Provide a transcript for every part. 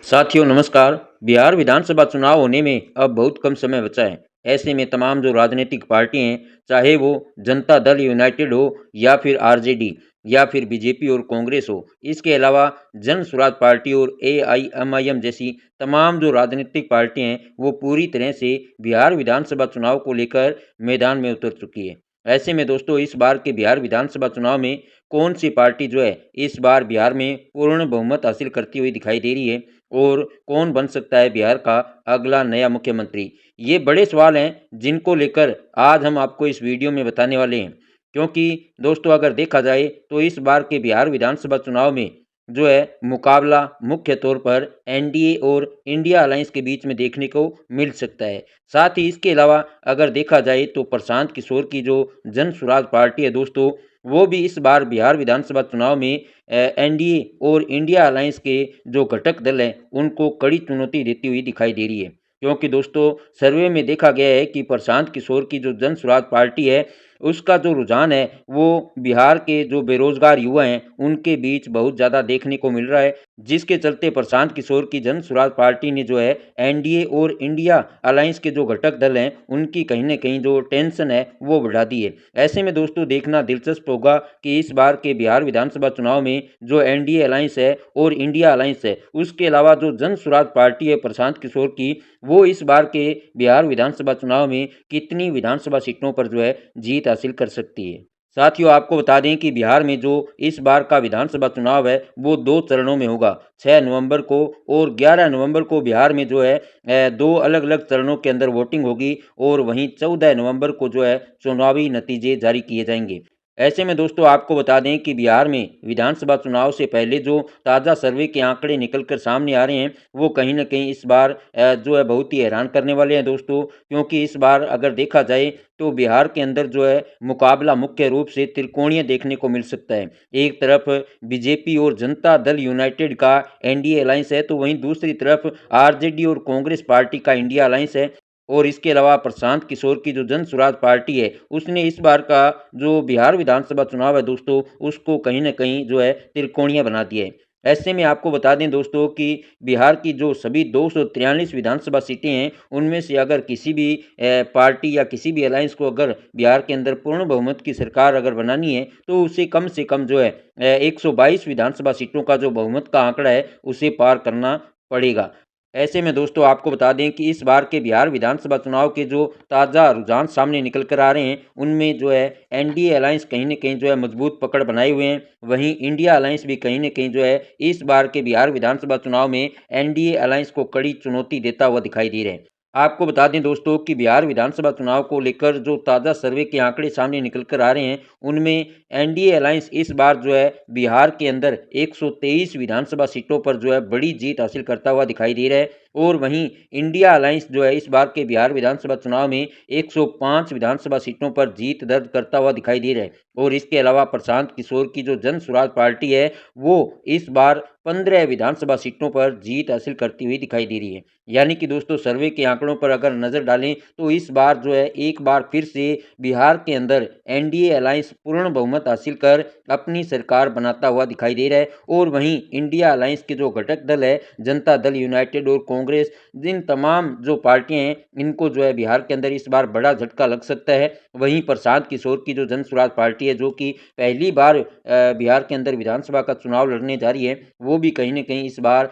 साथियों नमस्कार। बिहार विधानसभा चुनाव होने में अब बहुत कम समय बचा है। ऐसे में तमाम जो राजनीतिक पार्टी हैं, चाहे वो जनता दल यूनाइटेड हो या फिर आरजेडी या फिर बीजेपी और कांग्रेस हो, इसके अलावा जन स्वराज पार्टी और एआईएमआईएम जैसी तमाम जो राजनीतिक पार्टी हैं, वो पूरी तरह से बिहार विधानसभा चुनाव को लेकर मैदान में उतर चुकी है। ऐसे में दोस्तों इस बार के बिहार विधानसभा चुनाव में कौन सी पार्टी जो है इस बार बिहार में पूर्ण बहुमत हासिल करती हुई दिखाई दे रही है और कौन बन सकता है बिहार का अगला नया मुख्यमंत्री? ये बड़े सवाल हैं जिनको लेकर आज हम आपको इस वीडियो में बताने वाले हैं। क्योंकि दोस्तों अगर देखा जाए तो इस बार के बिहार विधानसभा चुनाव में जो है मुकाबला मुख्य तौर पर एनडीए और इंडिया अलायंस के बीच में देखने को मिल सकता है। साथ ही इसके अलावा अगर देखा जाए तो प्रशांत किशोर की जो जन स्वराज पार्टी है दोस्तों, वो भी इस बार बिहार विधानसभा चुनाव में एनडीए और इंडिया अलायंस के जो घटक दल हैं, उनको कड़ी चुनौती देती हुई दिखाई दे रही है। क्योंकि दोस्तों सर्वे में देखा गया है कि प्रशांत किशोर की जो जन स्वराज पार्टी है, उसका जो रुझान है, वो बिहार के जो बेरोजगार युवा हैं, उनके बीच बहुत ज़्यादा देखने को मिल रहा है। जिसके चलते प्रशांत किशोर की जन स्वराज पार्टी ने जो है एनडीए और इंडिया अलायंस के जो घटक दल हैं, उनकी कहीं न कहीं जो टेंशन है, वो बढ़ा दी है। ऐसे में दोस्तों देखना दिलचस्प होगा कि इस बार के बिहार विधानसभा चुनाव में जो एनडीए अलायंस है और इंडिया अलायंस है, उसके अलावा जो जन स्वराज पार्टी है प्रशांत किशोर की, वो इस बार के बिहार विधानसभा चुनाव में कितनी विधानसभा सीटों पर जो है जीत हासिल कर सकती है। साथियों आपको बता दें कि बिहार में जो इस बार का विधानसभा चुनाव है, वो 2 चरणों में होगा। 6 नवंबर को और 11 नवंबर को बिहार में जो है 2 अलग-अलग चरणों के अंदर वोटिंग होगी और वहीं 14 नवंबर को जो है चुनावी नतीजे जारी किए जाएँगे। ऐसे में दोस्तों आपको बता दें कि बिहार में विधानसभा चुनाव से पहले जो ताज़ा सर्वे के आंकड़े निकल कर सामने आ रहे हैं, वो कहीं न कहीं इस बार जो है बहुत ही हैरान करने वाले हैं दोस्तों। क्योंकि इस बार अगर देखा जाए तो बिहार के अंदर जो है मुकाबला मुख्य रूप से त्रिकोणीय देखने को मिल सकता है। एक तरफ बीजेपी और जनता दल यूनाइटेड का एनडीए अलायंस है, तो वहीं दूसरी तरफ आरजेडी और कांग्रेस पार्टी का इंडिया अलायंस है। और इसके अलावा प्रशांत किशोर की जो जन स्वराज पार्टी है, उसने इस बार का जो बिहार विधानसभा चुनाव है दोस्तों, उसको कहीं न कहीं जो है त्रिकोणीय बना दिया है। ऐसे में आपको बता दें दोस्तों कि बिहार की जो सभी 243 विधानसभा सीटें हैं, उनमें से अगर किसी भी पार्टी या किसी भी अलायंस को अगर बिहार के अंदर पूर्ण बहुमत की सरकार अगर बनानी है, तो उसे कम से कम जो है 122 विधानसभा सीटों का जो बहुमत का आंकड़ा है, उसे पार करना पड़ेगा। ऐसे में दोस्तों आपको बता दें कि इस बार के बिहार विधानसभा चुनाव के जो ताज़ा रुझान सामने निकल कर आ रहे हैं, उनमें जो है एनडीए अलायंस कहीं न कहीं जो है मजबूत पकड़ बनाए हुए हैं। वहीं इंडिया अलायंस भी कहीं न कहीं जो है इस बार के बिहार विधानसभा चुनाव में एनडीए अलायंस को कड़ी चुनौती देता हुआ दिखाई दे रहे हैं। आपको बता दें दोस्तों कि बिहार विधानसभा चुनाव को लेकर जो ताज़ा सर्वे के आंकड़े सामने निकल कर आ रहे हैं, उनमें एनडीए अलायंस इस बार जो है बिहार के अंदर 123 विधानसभा सीटों पर जो है बड़ी जीत हासिल करता हुआ दिखाई दे रहा है। और वहीं इंडिया अलायंस जो है इस बार के बिहार विधानसभा चुनाव में 105 विधानसभा सीटों पर जीत दर्ज करता हुआ दिखाई दे रहा है। और इसके अलावा प्रशांत किशोर की जो जन स्वराज पार्टी है, वो इस बार 15 विधानसभा सीटों पर जीत हासिल करती हुई दिखाई दे रही है। यानी कि दोस्तों सर्वे के आंकड़ों पर अगर नज़र डालें तो इस बार जो है एक बार फिर से बिहार के अंदर एनडीए अलायंस पूर्ण बहुमत हासिल कर अपनी सरकार बनाता हुआ दिखाई दे रहा है। और वहीं इंडिया अलायंस के जो घटक दल है जनता दल यूनाइटेड और कांग्रेस, जिन तमाम जो पार्टियां हैं, इनको जो है बिहार के अंदर इस बार बड़ा झटका लग सकता है। वहीं प्रशांत किशोर की जो जन स्वराज पार्टी है, जो कि पहली बार बिहार के अंदर विधानसभा का चुनाव लड़ने जा रही है, वो भी कहीं न कहीं इस बार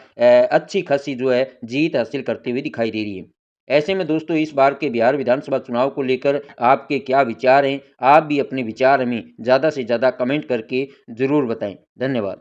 अच्छी खासी जो है जीत हासिल करते हुए दिखाई दे रही है। ऐसे में दोस्तों इस बार के बिहार विधानसभा चुनाव को लेकर आपके क्या विचार हैं? आप भी अपने विचार हमें ज़्यादा से ज़्यादा कमेंट करके ज़रूर बताएँ। धन्यवाद।